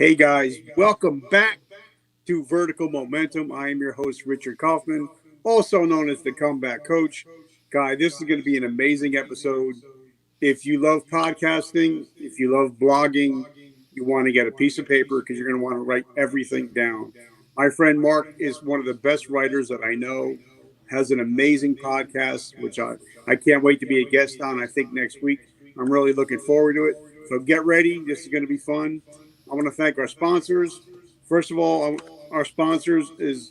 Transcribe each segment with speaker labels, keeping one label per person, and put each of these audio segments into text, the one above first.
Speaker 1: Hey guys, welcome back to Vertical Momentum. I am your host, Richard Kaufman, also known as the Comeback Coach. Guy, this is going to be an amazing episode. If you love podcasting, if you love blogging, you want to get a piece of paper because you're going to want to write everything down. My friend Marc is one of the best writers that I know, has an amazing podcast, which I can't wait to be a guest on, I think, next week. I'm really looking forward to it. So get ready. This is going to be fun. I want to thank our sponsors. First of all, our sponsors is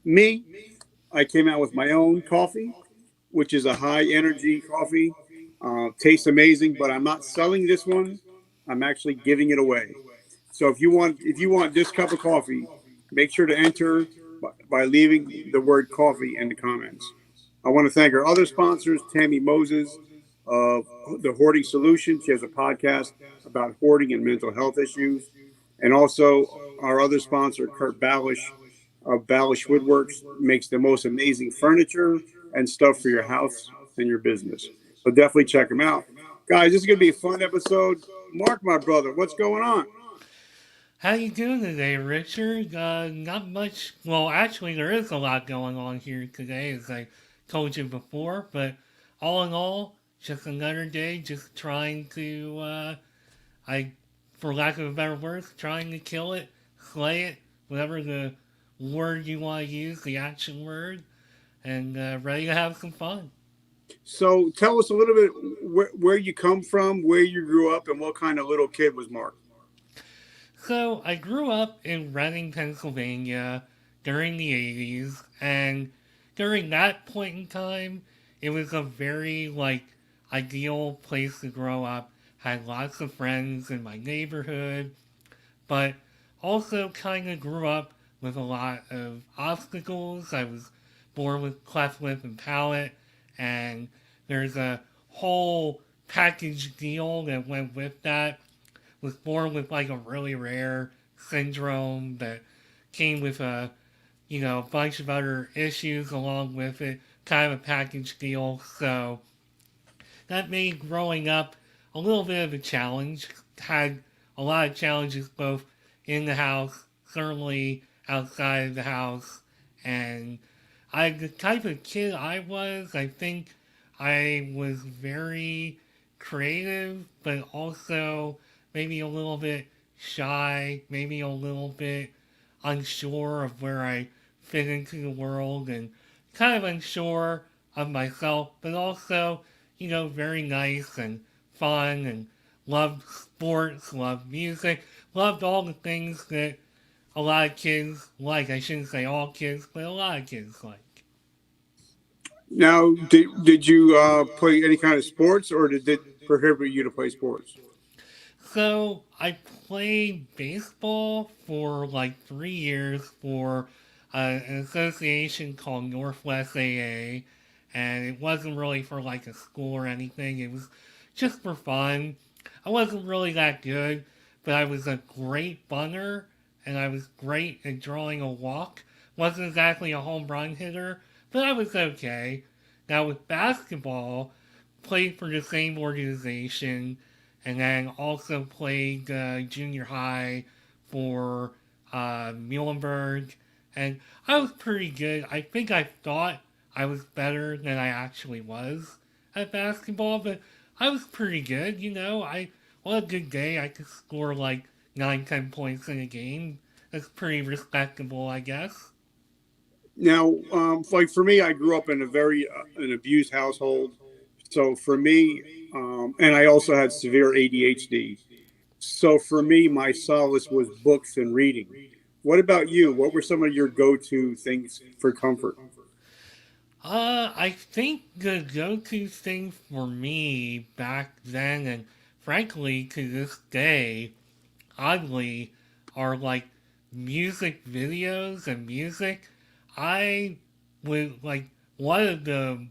Speaker 1: me. I came out with my own coffee, which is a high energy coffee. Tastes amazing, but I'm not selling this one. I'm actually giving it away. So if you want this cup of coffee, make sure to enter by leaving the word coffee in the comments. I want to thank our other sponsors, Tammy Moses of the Hoarding Solution. She has a podcast about hoarding and mental health issues. And also our other sponsor, Kurt Balish of Balish Woodworks, makes the most amazing furniture and stuff for your house and your business. So definitely check them out. Guys, this is going to be a fun episode. Marc, my brother, what's going on?
Speaker 2: How you doing today, Richard? Not much. Well, actually, there is a lot going on here today, as I told you before. But all in all, just another day, just trying to, I, for lack of a better word, trying to kill it, slay it, whatever the word you want to use, the action word, and ready to have some fun.
Speaker 1: So tell us a little bit where you come from, where you grew up, and what kind of little kid was Marc.
Speaker 2: So I grew up in Reading, Pennsylvania during the 80s, and during that point in time, it was a very ideal place to grow up. Had lots of friends in my neighborhood, but also kind of grew up with a lot of obstacles. I was born with cleft lip and palate, and there's a whole package deal that went with that. Was born with like a really rare syndrome that came with a bunch of other issues along with it, kind of a package deal. So that made growing up a little bit of a challenge. Had a lot of challenges both in the house, certainly outside of the house, and the type of kid I was. I think I was very creative, but also maybe a little bit shy, maybe a little bit unsure of where I fit into the world, and kind of unsure of myself, but also very nice and fun and loved sports, loved music, loved all the things that a lot of kids like. I shouldn't say all kids, but a lot of kids like.
Speaker 1: Now, did you play any kind of sports, or did it prohibit you to play sports?
Speaker 2: So I played baseball for like 3 years for an association called Northwest AA, and it wasn't really for like a school or anything. It was just for fun. I wasn't really that good, but I was a great bunter, and I was great at drawing a walk. Wasn't exactly a home run hitter, but I was okay. Now with basketball, played for the same organization and then also played junior high for Muhlenberg, and I was pretty good. I think I thought I was better than I actually was at basketball, but I was pretty good. I on a good day I could score like 9, 10 points in a game. That's pretty respectable, I guess.
Speaker 1: Now, like for me, I grew up in a very an abused household. So for me, and I also had severe ADHD. So for me, my solace was books and reading. What about you? What were some of your go-to things for comfort?
Speaker 2: I think the go-to thing for me back then, and frankly to this day, oddly, are like music videos and music. I would like one of the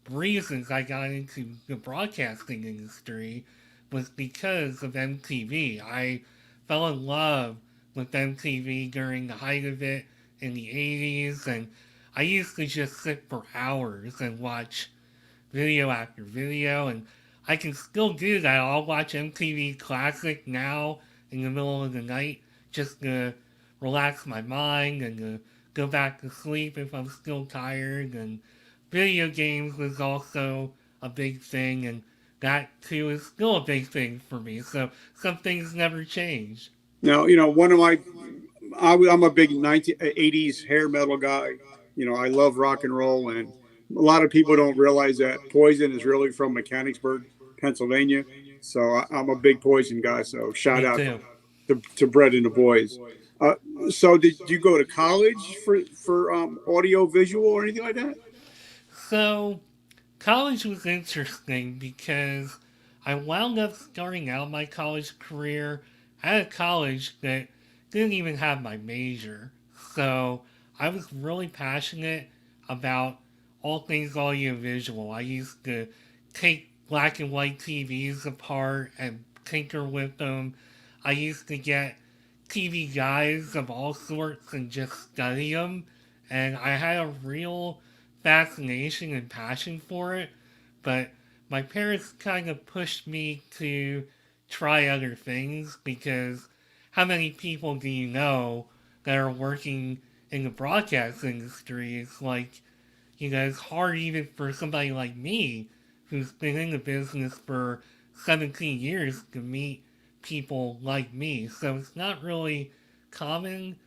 Speaker 2: reasons I got into the broadcasting industry was because of MTV. I fell in love with MTV during the height of it in the 80s, and I used to just sit for hours and watch video after video, and I can still do that. I'll watch MTV Classic now in the middle of the night just to relax my mind and to go back to sleep if I'm still tired. And video games was also a big thing, and that too is still a big thing for me. So some things never change.
Speaker 1: Now, one of my, I'm a big 1980s hair metal guy. I love rock and roll, and a lot of people don't realize that Poison is really from Mechanicsburg, Pennsylvania. So I'm a big Poison guy. So shout
Speaker 2: Me
Speaker 1: out
Speaker 2: too.
Speaker 1: to Brett and the boys. Uh, so did you go to college for audio visual or anything like that?
Speaker 2: So college was interesting because I wound up starting out my college career at a college that didn't even have my major. So I was really passionate about all things audiovisual. I used to take black and white TVs apart and tinker with them. I used to get TV guides of all sorts and just study them. And I had a real fascination and passion for it, but my parents kind of pushed me to try other things because how many people do you know that are working in the broadcast industry? It's like, it's hard even for somebody like me who's been in the business for 17 years to meet people like me. So it's not really common,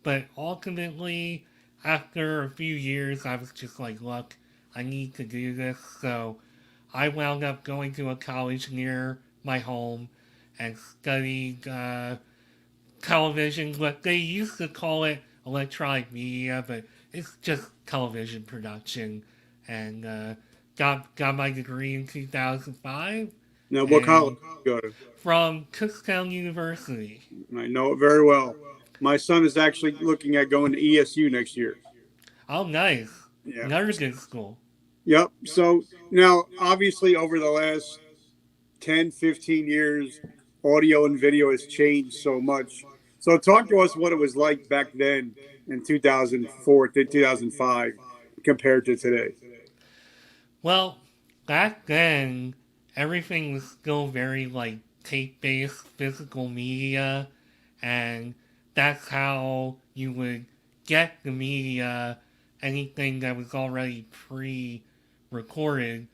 Speaker 2: but ultimately, after a few years, I was just like, look, I need to do this. So I wound up going to a college near my home and studied television, what they used to call it electronic media, but it's just television production. And got my degree in 2005
Speaker 1: Now, what college
Speaker 2: and
Speaker 1: did you go to?
Speaker 2: from Kutztown University.
Speaker 1: I know it very well. My son is actually looking at going to ESU next year.
Speaker 2: Oh, nice.
Speaker 1: Yeah.
Speaker 2: Another good school.
Speaker 1: Yep. So now, obviously, over the last 10, 15 years, audio and video has changed so much. So, talk to us what it was like back then in 2004 to 2005 compared to today.
Speaker 2: Well, back then, everything was still very like tape based physical media, and that's how you would get the media, anything that was already pre recorded,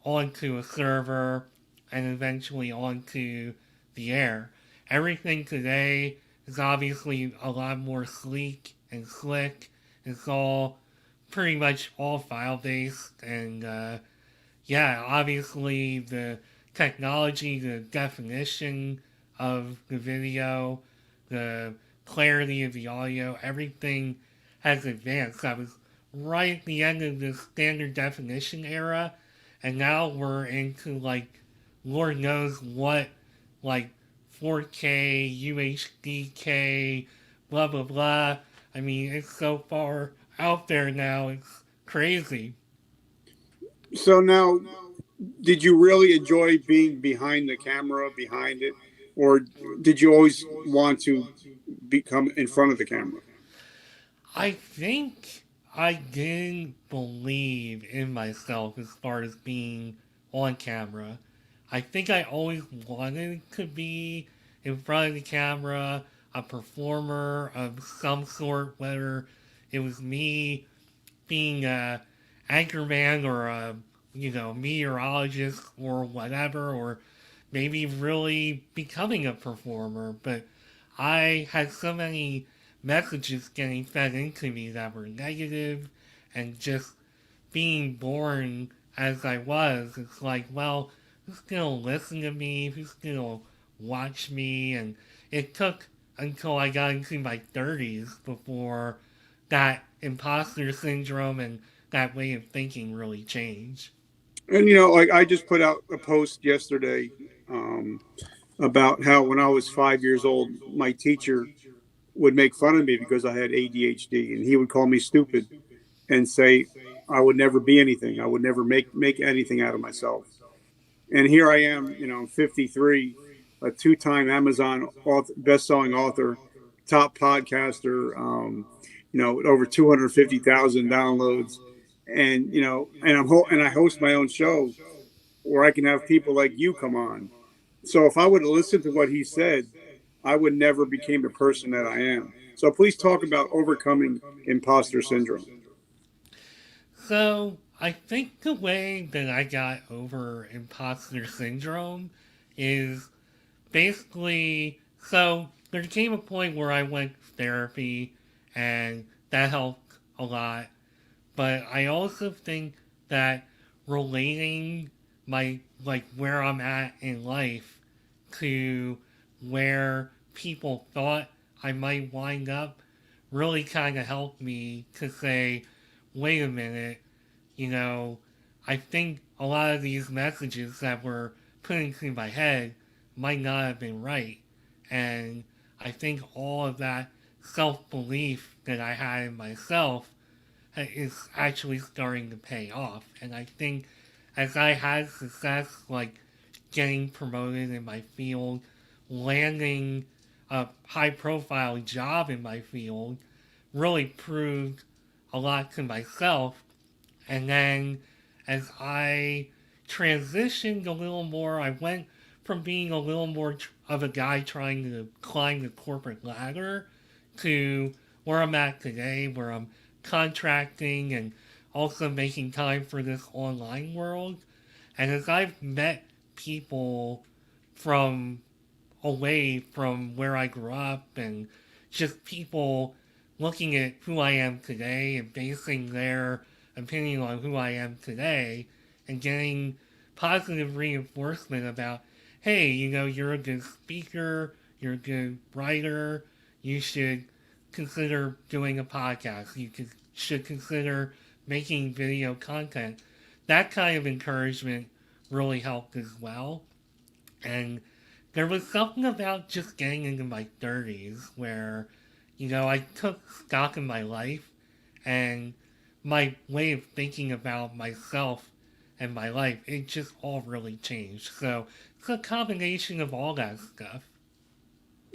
Speaker 2: onto a server and eventually onto the air. Everything today is obviously a lot more sleek and slick. It's all pretty much all file based, and yeah, obviously the technology, the definition of the video, the clarity of the audio, everything has advanced. I was right at the end of the standard definition era, and now we're into like Lord knows what, like 4K, UHDK, blah blah blah. I mean, it's so far out there now, it's crazy.
Speaker 1: So, now, did you really enjoy being behind the camera, behind it, or did you always want to become in front of the camera?
Speaker 2: I think I didn't believe in myself as far as being on camera. I think I always wanted to be in front of the camera, a performer of some sort, whether it was me being a anchorman or a meteorologist or whatever, or maybe really becoming a performer. But I had so many messages getting fed into me that were negative, and just being born as I was, it's like, well, who's gonna listen to me? Who's gonna watch me? And it took until I got into my 30s before that imposter syndrome and that way of thinking really changed.
Speaker 1: And like I just put out a post yesterday um, about how when I was 5 years old, my teacher would make fun of me because I had ADHD, and he would call me stupid and say I would never be anything. I would never make anything out of myself. And here I am, I'm 53, a two-time Amazon best-selling author, top podcaster, with over 250,000 downloads, and and I host my own show where I can have people like you come on. So if I would have listened to what he said, I would never became the person that I am. So please talk about overcoming imposter syndrome.
Speaker 2: So I think the way that I got over imposter syndrome is basically, so there came a point where I went to therapy and that helped a lot. But I also think that relating my, like, where I'm at in life to where people thought I might wind up really kind of helped me to say, wait a minute, you know, I think a lot of these messages that were put into my head might not have been right. And I think all of that self belief that I had in myself is actually starting to pay off. And I think as I had success, like getting promoted in my field, landing a high profile job in my field, really proved a lot to myself. And then as I transitioned a little more, I went from being a little more of a guy trying to climb the corporate ladder to where I'm at today, where I'm contracting and also making time for this online world. And as I've met people from away from where I grew up and just people looking at who I am today and basing their opinion on who I am today and getting positive reinforcement about, hey, you're a good speaker, you're a good writer, you should consider doing a podcast, should consider making video content. That kind of encouragement really helped as well. And there was something about just getting into my 30s where, I took stock in my life and my way of thinking about myself and my life, it just all really changed. So it's a combination of all that stuff.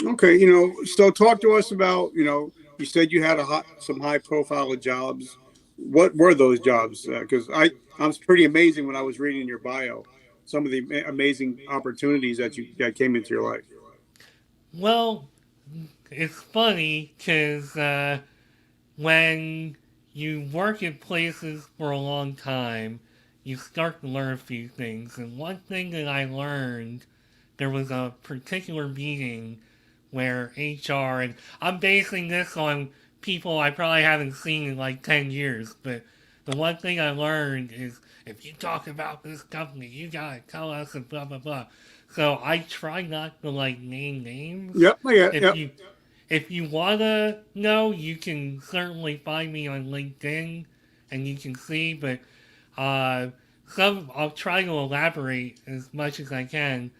Speaker 1: Okay, so talk to us about, you said you had some high profile jobs. What were those jobs? Because I'm pretty amazing when I was reading your bio, some of the amazing opportunities that came into your life.
Speaker 2: Well, it's funny because when you work in places for a long time, you start to learn a few things. And one thing that I learned, there was a particular meeting where HR, and I'm basing this on people I probably haven't seen in like 10 years, but the one thing I learned is if you talk about this company, you gotta tell us and blah blah blah. So I try not to like name names.
Speaker 1: Yep, I get,
Speaker 2: If
Speaker 1: yep.
Speaker 2: you if you wanna know, you can certainly find me on LinkedIn and you can see, but uh, some I'll try to elaborate as much as I can.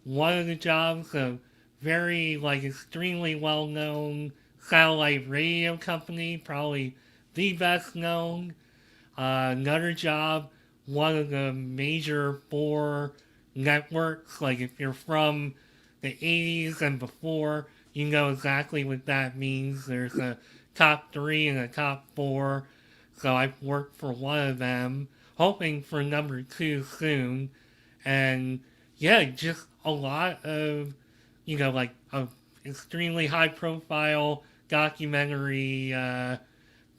Speaker 2: One of the jobs, a very like extremely well known satellite radio company, probably the best known. Another job, one of the major four networks. Like if you're from the 80s and before, you know exactly what that means. There's a top three and a top four. So I've worked for one of them, hoping for number two soon. And yeah, just a lot of, like a extremely high profile documentary,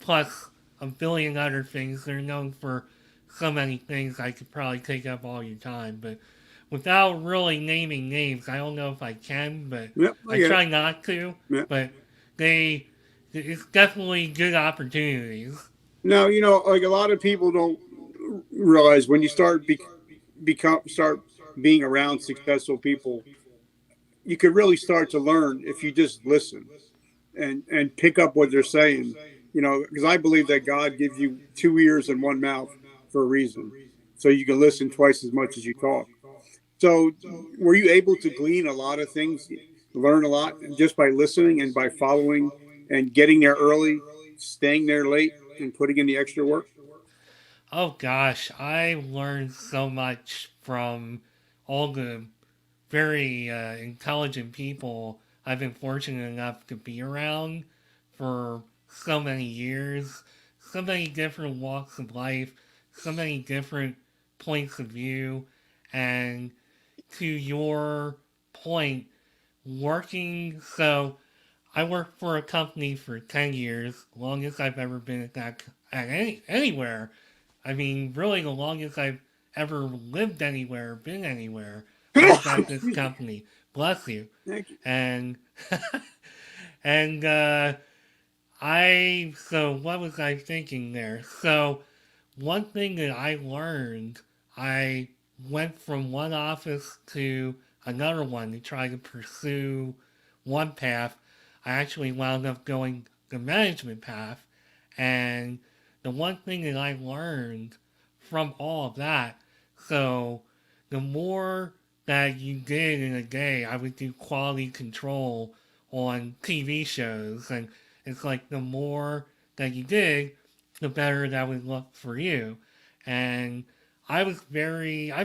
Speaker 2: plus a billion other things. They're known for so many things I could probably take up all your time, but without really naming names, I don't know if I can, but
Speaker 1: Yep, I
Speaker 2: I
Speaker 1: get it.
Speaker 2: try not to.
Speaker 1: Yep.
Speaker 2: But they, it's definitely good opportunities.
Speaker 1: Now, like a lot of people don't realize when you start being around successful people, you could really start to learn if you just listen and pick up what they're saying. Because I believe that God gives you two ears and one mouth for a reason, so you can listen twice as much as you talk. So, were you able to glean a lot of things, learn a lot just by listening and by following and getting there early, staying there late, and putting in the extra work?
Speaker 2: Oh gosh, I learned so much from all the very intelligent people I've been fortunate enough to be around for so many years, so many different walks of life, so many different points of view, and to your point, working. So I worked for a company for 10 years, longest I've ever been anywhere. I mean, really, the longest I've ever lived anywhere, been anywhere. I was at this
Speaker 1: Excuse me.
Speaker 2: company. Bless you.
Speaker 1: Thank you.
Speaker 2: And and so what was I thinking there? So one thing that I learned, I went from one office to another one to try to pursue one path. I actually wound up going the management path. And the one thing that I learned from all of that, so the more that you did in a day, I would do quality control on TV shows. And it's like the more that you did, the better that would look for you. And I've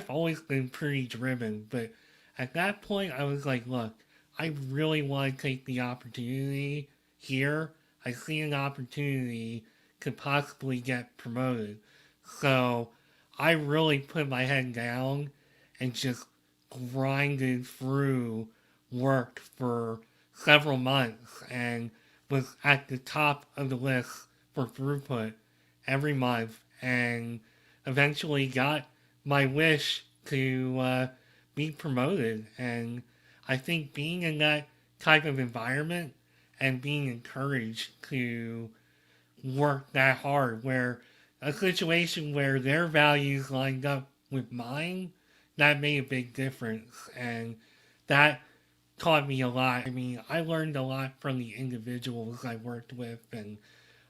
Speaker 2: always been pretty driven, but at that point, I was like, look, I really want to take the opportunity here. I see an opportunity to possibly get promoted. So I really put my head down and just grinded through work for several months and was at the top of the list for throughput every month and eventually got my wish to be promoted. And I think being in that type of environment and being encouraged to work that hard, where a situation where their values lined up with mine, that made a big difference. And that taught me a lot. I mean, I learned a lot from the individuals I worked with, and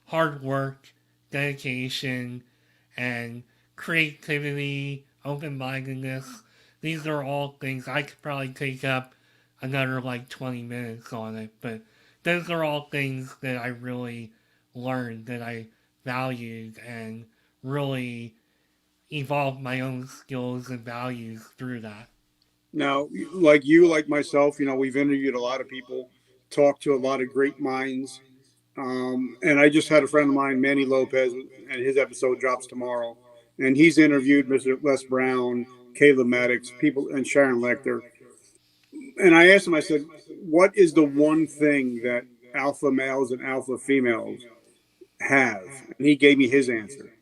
Speaker 2: hard work, dedication, and creativity, open mindedness. These are all things I could probably take up another like 20 minutes on it, but those are all things that I really learned that I valued and really evolved my own skills and values through that.
Speaker 1: Now, like you, like myself, we've interviewed a lot of people, talked to a lot of great minds. And I just had a friend of mine, Manny Lopez, and his episode drops tomorrow. And he's interviewed Mr. Les Brown, Caleb Maddox, people, and Sharon Lecter. And I asked him, I said, what is the one thing that alpha males and alpha females have? And he gave me his answer.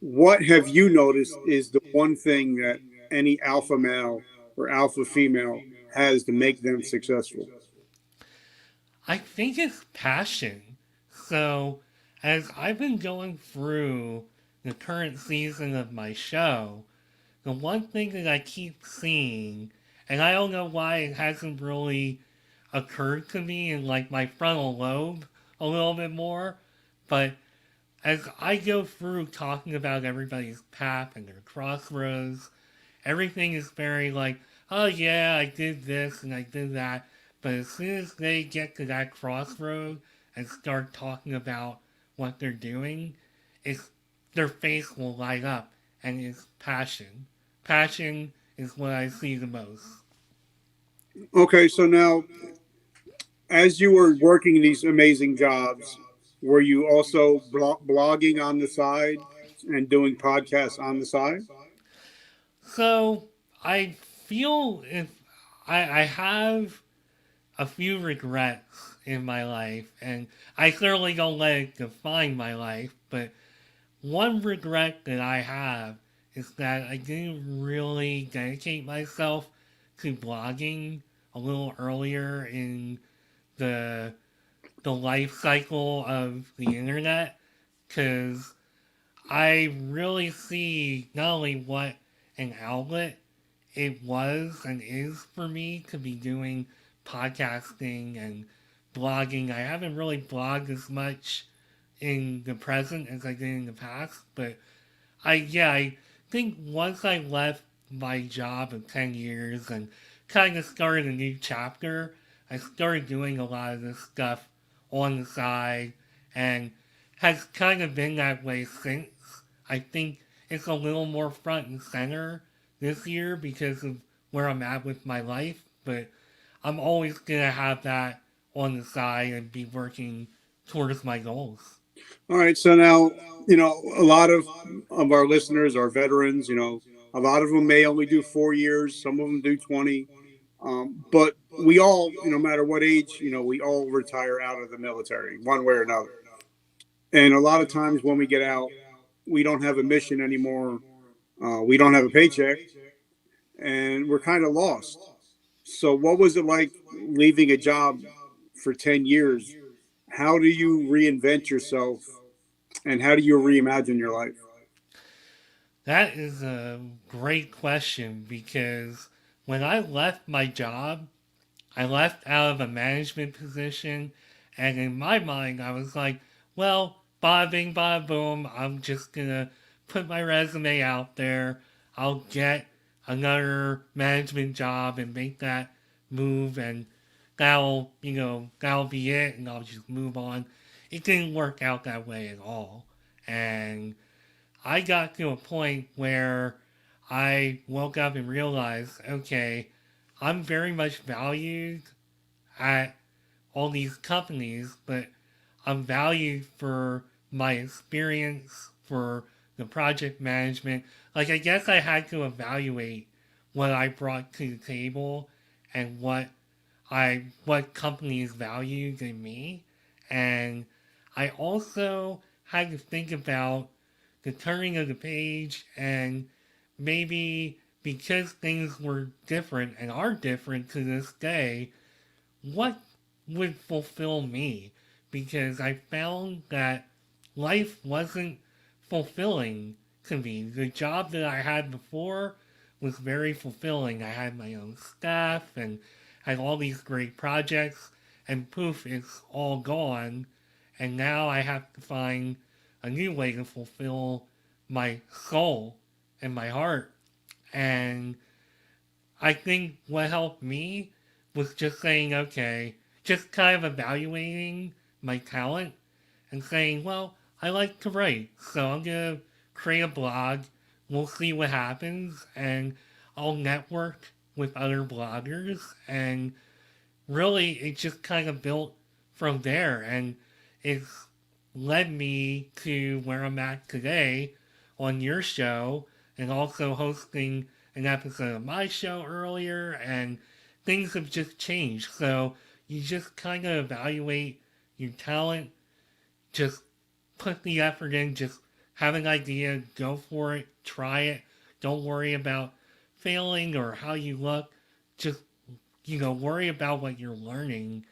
Speaker 1: What have you noticed is the one thing that any alpha male or alpha female has to make them successful?
Speaker 2: I think it's passion. So, as I've been going through the current season of my show, the one thing that I keep seeing, and I don't know why it hasn't really occurred to me in like my frontal lobe a little bit more, but as I go through talking about everybody's path and their crossroads, everything is very like, oh yeah, I did this and I did that. But as soon as they get to that crossroad and start talking about what they're doing, it's their face will light up and it's passion. Passion is what I see the most.
Speaker 1: Okay, so now, as you were working these amazing jobs, were you also blogging on the side and doing podcasts on the side?
Speaker 2: So I feel if I have a few regrets in my life, and I certainly don't let it define my life, but one regret that I have is that I didn't really dedicate myself to blogging a little earlier in the the life cycle of the internet, because I really see not only what an outlet it was and is for me to be doing podcasting and blogging. I haven't really blogged as much in the present as I did in the past, but I think once I left my job of 10 years and kind of started a new chapter, I started doing a lot of this stuff on the side and has kind of been that way since. I think it's a little more front and center this year because of where I'm at with my life, but I'm always going to have that on the side and be working towards my goals.
Speaker 1: All right, so now, a lot of our listeners are veterans. A lot of them may only do 4 years, some of them do 20. But we all, no matter what age, we all retire out of the military one way or another. And a lot of times when we get out, we don't have a mission anymore. We don't have a paycheck, and we're kind of lost. So, what was it like leaving a job for 10 years? How do you reinvent yourself, and how do you reimagine your life?
Speaker 2: That is a great question because when I left my job, I left out of a management position, and in my mind, I was like, well, bada bing, bada boom, I'm just gonna put my resume out there. I'll get another management job and make that move, and that'll be it, and I'll just move on. It didn't work out that way at all. And I got to a point where I woke up and realized, okay, I'm very much valued at all these companies, but I'm valued for my experience, for the project management. Like, I guess I had to evaluate what I brought to the table and what companies valued in me. And I also had to think about the turning of the page and maybe because things were different and are different to this day, what would fulfill me? Because I found that life wasn't fulfilling to me. The job that I had before was very fulfilling. I had my own staff and had all these great projects, and poof, it's all gone. And now I have to find a new way to fulfill my soul and my heart. And I think what helped me was just saying, okay, just kind of evaluating my talent and saying, well, I like to write, so I'm going to create a blog. We'll see what happens, and I'll network with other bloggers. And really, it just kind of built from there. And it's led me to where I'm at today on your show and also hosting an episode of my show earlier. And things have just changed. So you just kind of evaluate your talent, just put the effort in, just have an idea, go for it, try it. Don't worry about failing or how you look. Just, worry about what you're learning,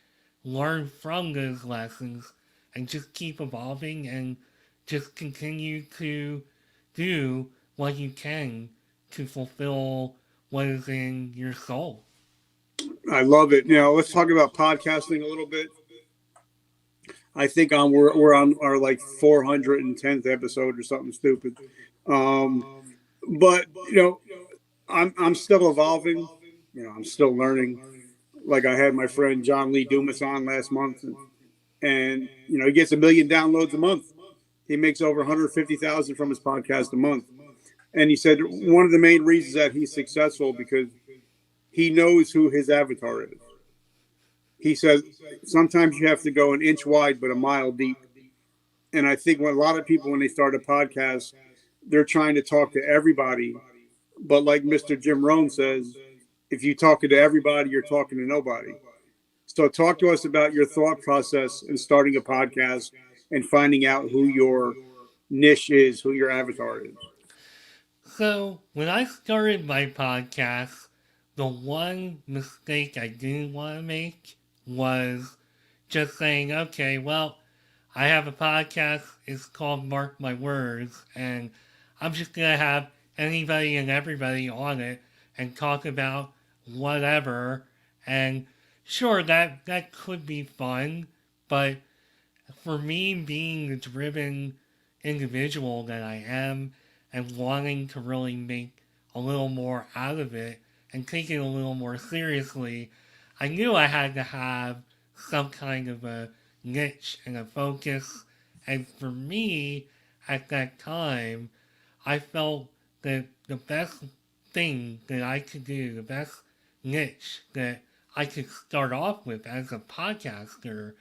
Speaker 2: learn from those lessons, and just keep evolving and just continue to do what you can to fulfill what is in your soul.
Speaker 1: I love it. Now, let's talk about podcasting a little bit. I think we're on our like 410th episode or something stupid. Um, but I'm still evolving. I'm still learning. Like I had my friend John Lee Dumas on last month, and he gets 1 million downloads a month. He makes over 150,000 from his podcast a month, and he said one of the main reasons that he's successful because he knows who his avatar is. He says sometimes you have to go an inch wide but a mile deep. And I think when a lot of people when they start a podcast, they're trying to talk to everybody. But like Mr. Jim Rohn says, if you talk to everybody, you're talking to nobody. So talk to us about your thought process in starting a podcast and finding out who your niche is, who your avatar is.
Speaker 2: So, when I started my podcast, the one mistake I didn't want to make was just saying, okay, well, I have a podcast. It's called Mark My Words, and I'm just gonna have anybody and everybody on it and talk about whatever. And sure, that could be fun, but for me, being the driven individual that I am and wanting to really make a little more out of it and take it a little more seriously, I knew I had to have some kind of a niche and a focus. And for me, at that time, I felt that the best thing that I could do, the best niche that I could start off with as a podcaster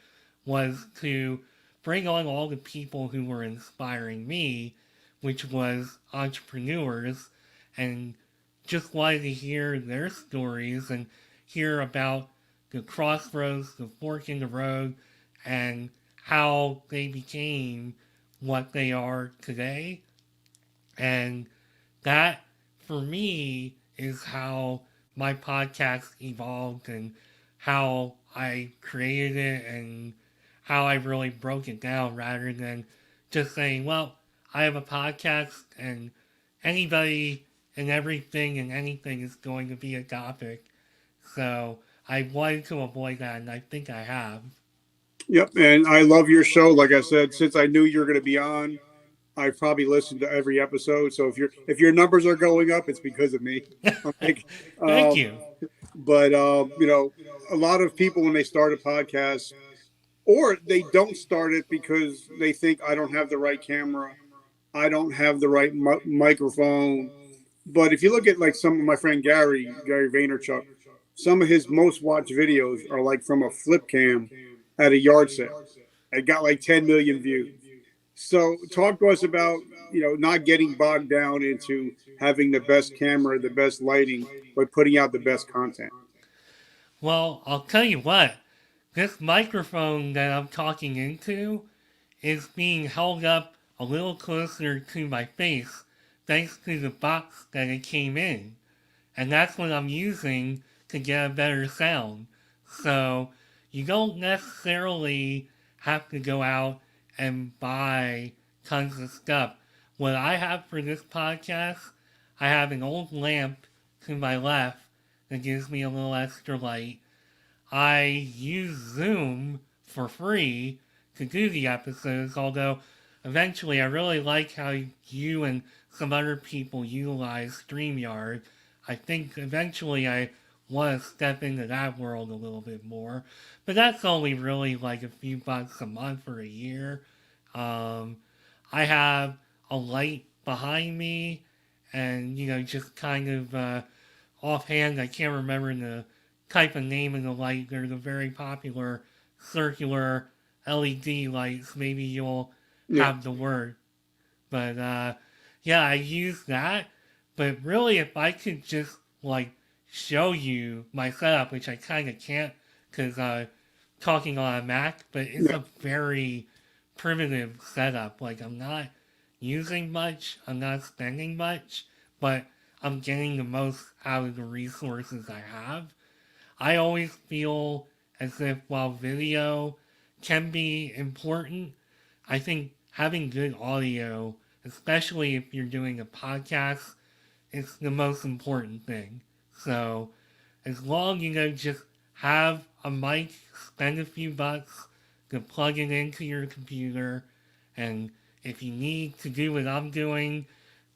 Speaker 2: was to bring on all the people who were inspiring me, which was entrepreneurs, and just wanted to hear their stories and hear about the crossroads, the fork in the road, and how they became what they are today. And that, for me, is how my podcast evolved and how I created it and how I really broke it down rather than just saying, well, I have a podcast and anybody and everything and anything is going to be a topic. So I wanted to avoid that, and I think I have.
Speaker 1: Yep, and I love your show. Like I said, since I knew you were going to be on, I've probably listened to every episode. So if your numbers are going up, it's because of me. I'm like,
Speaker 2: Thank
Speaker 1: um,
Speaker 2: you.
Speaker 1: but a lot of people when they start a podcast, or they don't start it because they think I don't have the right camera, I don't have the right microphone. But if you look at like some of my friend Gary Vaynerchuk, some of his most watched videos are like from a flip cam at a yard sale. It got like 10 million views. So talk to us about not getting bogged down into having the best camera, the best lighting, but putting out the best content.
Speaker 2: Well, I'll tell you what, this microphone that I'm talking into is being held up a little closer to my face thanks to the box that it came in. And that's what I'm using to get a better sound. So you don't necessarily have to go out and buy tons of stuff. What I have for this podcast, I have an old lamp to my left that gives me a little extra light. I use Zoom for free to do the episodes, although eventually I really like how you and some other people utilize StreamYard. I think eventually I want to step into that world a little bit more, but that's only really like a few bucks a month or a year. Um, I have a light behind me, and just kind of offhand, I can't remember the type of name of the light. They're the very popular circular LED lights. Maybe you'll
Speaker 1: Yeah,
Speaker 2: have the word. But yeah, I use that. But really, if I could just like show you my setup, which I kind of can't because talking on a Mac, but it's
Speaker 1: yeah.
Speaker 2: a very primitive setup. Like I'm not using much, I'm not spending much, but I'm getting the most out of the resources I have. I always feel as if while video can be important, I think having good audio, especially if you're doing a podcast, is the most important thing. So as long just have a mic, spend a few bucks to plug it into your computer, and if you need to do what I'm doing,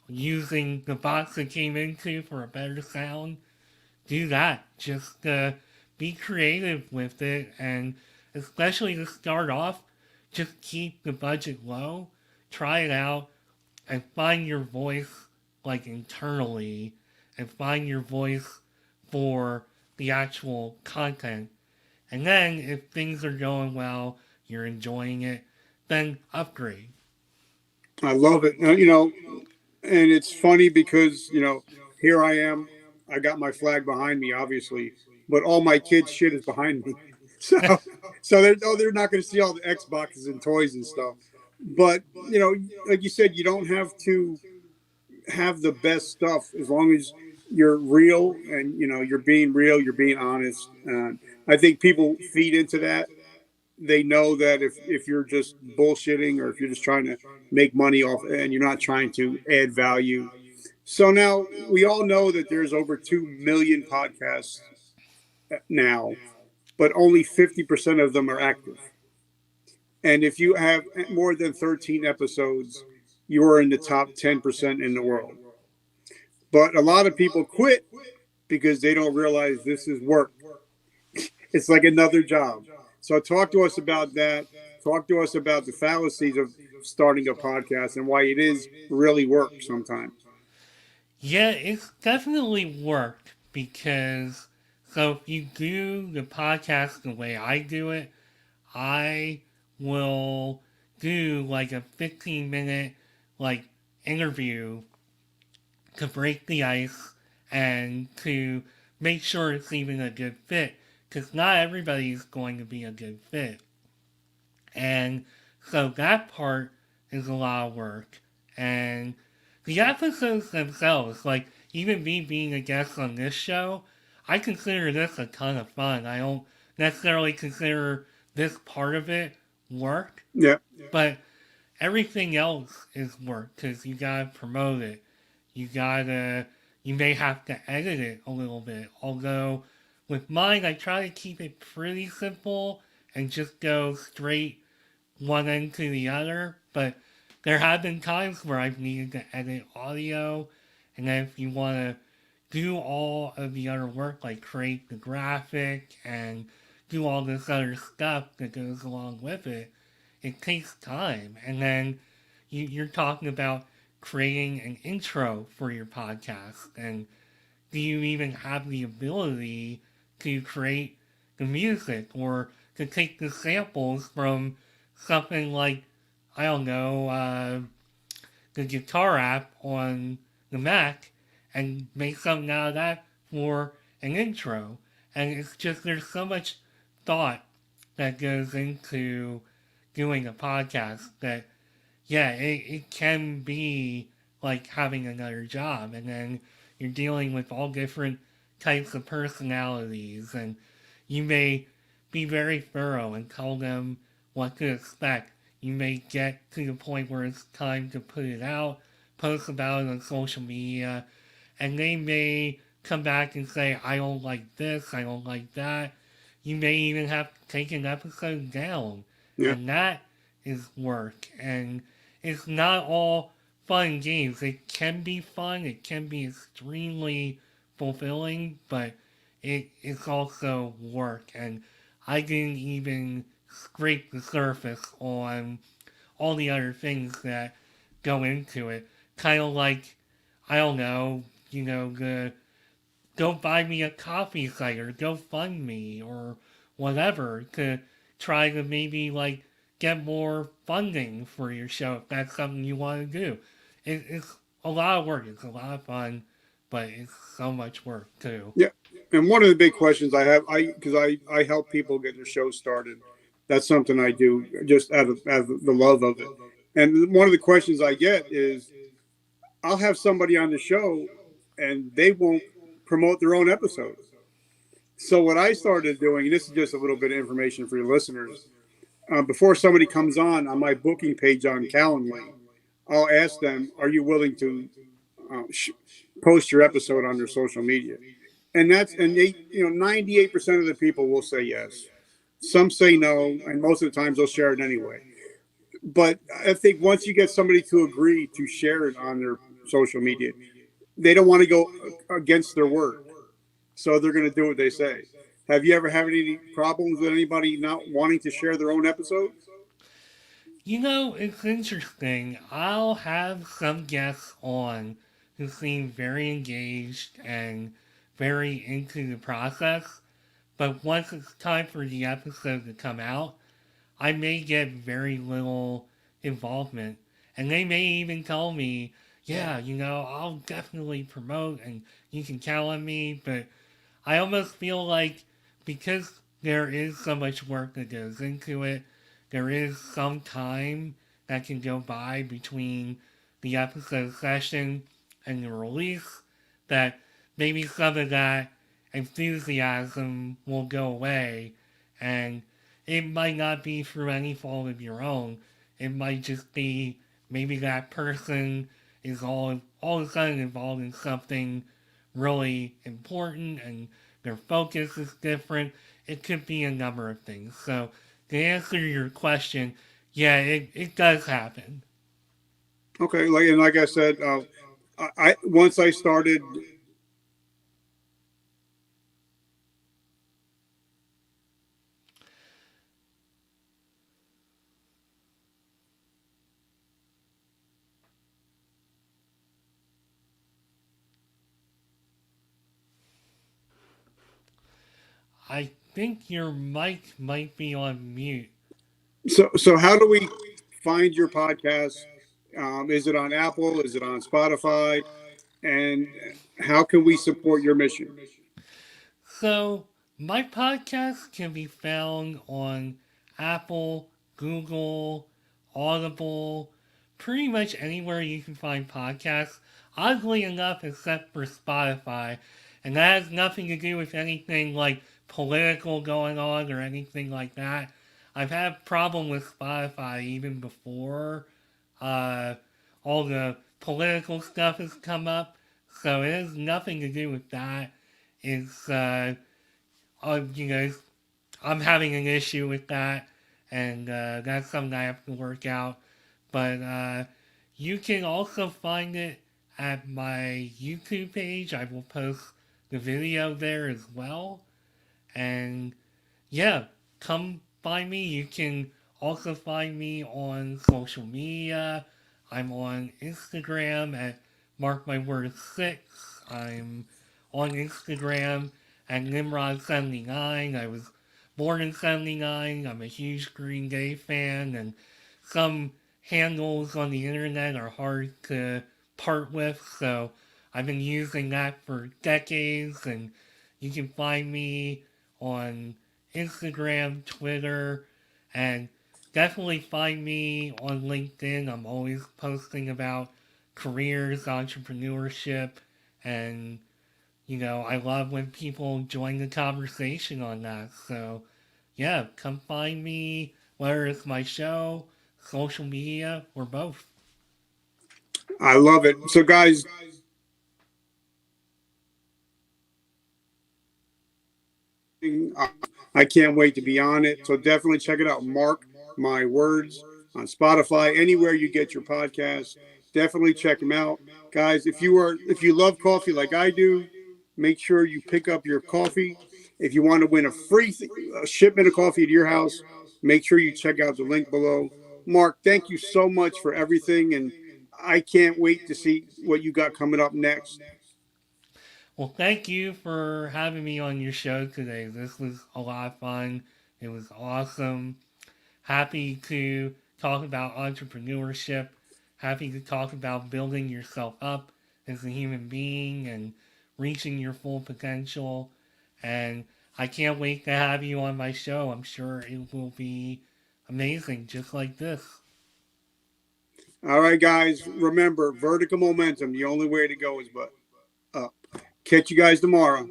Speaker 2: using the box it came into for a better sound, do that. Just be creative with it, and especially to start off, just keep the budget low. Try it out and find your voice like internally, and find your voice for the actual content. And then if things are going well, you're enjoying it, then upgrade.
Speaker 1: I love it. And it's funny because here I am. I got my flag behind me, obviously, but all my kids' shit is behind me. So, they're not going to see all the Xboxes and toys and stuff. But like you said, you don't have to have the best stuff as long as you're real and you're being real, you're being honest. I think people feed into that. They know that if you're just bullshitting or if you're just trying to make money off and you're not trying to add value. So now we all know that there's over 2 million podcasts now, but only 50% of them are active. And if you have more than 13 episodes, you are in the top 10% in the world. But a lot of people quit because they don't realize this is work. It's like another job. So talk to us about that. Talk to us about the fallacies of starting a podcast and why it is really work sometimes.
Speaker 2: Yeah, it's definitely worked because so if you do the podcast the way I do it, I will do like a 15-minute like interview to break the ice and to make sure it's even a good fit, because not everybody's going to be a good fit. And so that part is a lot of work. And the episodes themselves, like even me being a guest on this show, I consider this a ton of fun. I don't necessarily consider this part of it work,
Speaker 1: Yeah.
Speaker 2: but everything else is work because you gotta promote it. You gotta, you may have to edit it a little bit. Although with mine, I try to keep it pretty simple and just go straight one end to the other, but there have been times where I've needed to edit audio, and then if you want to do all of the other work, like create the graphic and do all this other stuff that goes along with it, it takes time. And then you're talking about creating an intro for your podcast, and do you even have the ability to create the music or to take the samples from something like, I don't know, the guitar app on the Mac and make something out of that for an intro? And it's just, there's so much thought that goes into doing a podcast that, yeah, it can be like having another job. And then you're dealing with all different types of personalities, and you may be very thorough and tell them what to expect. You may get to the point where it's time to put it out, post about it on social media, and they may come back and say, I don't like this, I don't like that. You may even have to take an episode down,
Speaker 1: Yeah.
Speaker 2: and that is work. And it's not all fun and games. It can be fun, it can be extremely fulfilling, but it's also work. And I didn't even scrape the surface on all the other things that go into it. Kind of like, I don't know, the go buy me a coffee site or go fund me or whatever to try to maybe like get more funding for your show if that's something you want to do. It's a lot of work. It's a lot of fun, but it's so much work too.
Speaker 1: Yeah. And one of the big questions I have, because I help people get their show started. That's something I do just out of the love of it. And one of the questions I get is, I'll have somebody on the show, and they won't promote their own episode. So what I started doing, and this is just a little bit of information for your listeners, before somebody comes on my booking page on Calendly, I'll ask them, "Are you willing to post your episode on their social media?" And they, 98% of the people will say yes. Some say no, and most of the times they'll share it anyway. But I think once you get somebody to agree to share it on their social media, they don't want to go against their word, so they're going to do what they say. Have you ever had any problems with anybody not wanting to share their own episode?
Speaker 2: It's interesting. I'll have some guests on who seem very engaged and very into the process, but once it's time for the episode to come out, I may get very little involvement. And they may even tell me, yeah, I'll definitely promote and you can count on me. But I almost feel like because there is so much work that goes into it, there is some time that can go by between the episode session and the release, that maybe some of that enthusiasm will go away, and it might not be through any fault of your own. It might just be maybe that person is all of a sudden involved in something really important and their focus is different. It could be a number of things. So to answer your question, yeah, it does happen.
Speaker 1: Okay, like I said, I once I started.
Speaker 2: I think your mic might be on mute.
Speaker 1: So how do we find your podcast? Is it on Apple? Is it on Spotify? And how can we support your mission?
Speaker 2: So, my podcast can be found on Apple, Google, Audible, pretty much anywhere you can find podcasts. Oddly enough, except for Spotify. And that has nothing to do with anything like political going on or anything like that. I've had a problem with Spotify even before uh, all the political stuff has come up. So it has nothing to do with that. It's you know, I'm having an issue with that, and that's something I have to work out. But you can also find it at my YouTube page. I will post the video there as well. And yeah, come find me. You can also find me on social media. I'm on Instagram at markmyword6. I'm on Instagram at Nimrod79. I was born in 79. I'm a huge Green Day fan, and some handles on the internet are hard to part with, so I've been using that for decades, and you can find me on Instagram, Twitter, and definitely find me on LinkedIn. I'm always posting about careers, entrepreneurship, and I love when people join the conversation on that. So, yeah, come find me, whether it's my show, social media, or both.
Speaker 1: I love it. So, guys, I can't wait to be on it. So definitely check it out. Mark My Words on Spotify, anywhere you get your podcasts. Definitely check them out, guys. If you love coffee like I do, make sure you pick up your coffee. If you want to win a free shipment of coffee to your house, make sure you check out the link below. Mark, thank you so much for everything, and I can't wait to see what you got coming up next.
Speaker 2: Well, thank you for having me on your show today. This was a lot of fun. It was awesome. Happy to talk about entrepreneurship. Happy to talk about building yourself up as a human being and reaching your full potential. And I can't wait to have you on my show. I'm sure it will be amazing, just like this.
Speaker 1: All right, guys, remember vertical momentum. The only way to go is but up. Catch you guys tomorrow.